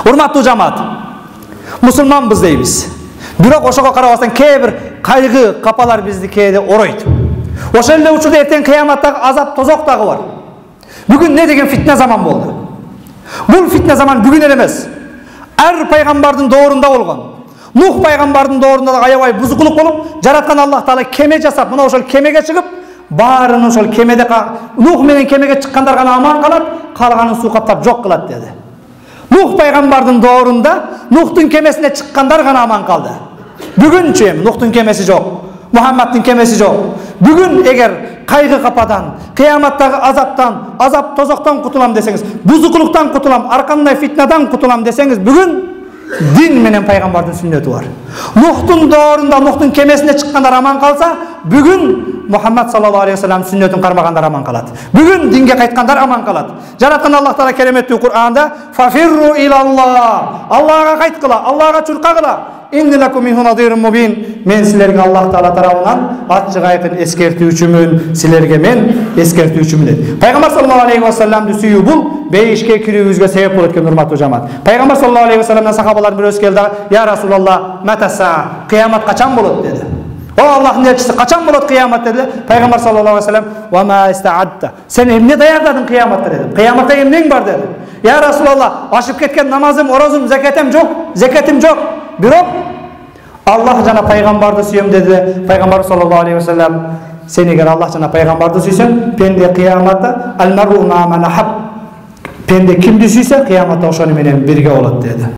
Урматтуу жамаат, мусулманбыз дейбиз. Бирок ошого карабастан кээ бир кайгы, капалар бизди кээде оройт. Ошол эле учурда эртең кыяматтагы азап тозок дагы бар. Бүгүн не деген фитне заман болду. Бул фитне заман бүгүн эле эмес. Ар пайгамбардын доорунда болгон. Нух пайгамбардын доорунда да аябай бузукулук болуп, жараткан Аллах Таала кеме жасап, мына ошол кемеге чыгып, баарын ошол кемеде Нух менен кемеге чыккандар гана аман калат, калганын суу каптап жок кылат деди. Нух пайгамбардын доорунда Нухтун кемесине чыккандар гана аман калды. Бүгүнчү Нухтун кемеси жок, Мухаммадтын кемеси жок. Бүгүн эгер кайгы кападан, кыяматтагы азаптан, азап тозоктон кутулам десеңиз, бузукулуктан кутулам, ар кандай фитнадан кутулам десеңиз, бүгүн дин менен пайгамбардын сүннөтү бар. Нухтун доорунда, Нухтун кемесине чыккандар аман калса, бүгүн Мухаммад саллаллаху алейхи вассалам сүннөтүн кармагандар аман калат. Бүгүн динге кайткандар аман калат. Жараткан Аллах Таала кереметтүү Кур'анда "Фафирру илаллах", Аллага кайткыла, Аллага чуркагыла. "Инни лакум минху надирун мубин", мен силерге Аллах Таала тарабынан ачык айкын эскертүүчүмүн, силерге мен эскертүүчүмүн деди. Пайгамбар саллаллаху алейхи вассаламды сүйүү бул бейишке кирүүбүзгө себеп болот экен, урматтуу жамаат. Пайгамбар саллаллаху алейхи вассаламдан сахабалар бирөөсү келди, "Я Расулаллах, матаса", кыямат качан болот деди. "О Аллахтын элчиси, качан болот кыямат?" деди. Пайгамбар саллаллаху алейхи вассалам, "Ва ма истаадта", сен эмне даярдадың кыяматка деди. "Кыяматта эмнең бар?" деди. "Я Расулаллах, ашып кеткен намазым, орозум, закатым жок. Бирок Аллах жана пайгамбарды сүйөм" деди. Пайгамбар саллаллаху алейхи вассалам, "Сен эгер Аллах жана пайгамбарды сүйсөң, пенде кыяматта ал-мару ма ман ахаб", пенде кимди сүйсө кыяматта ошону менен бирге болот деди.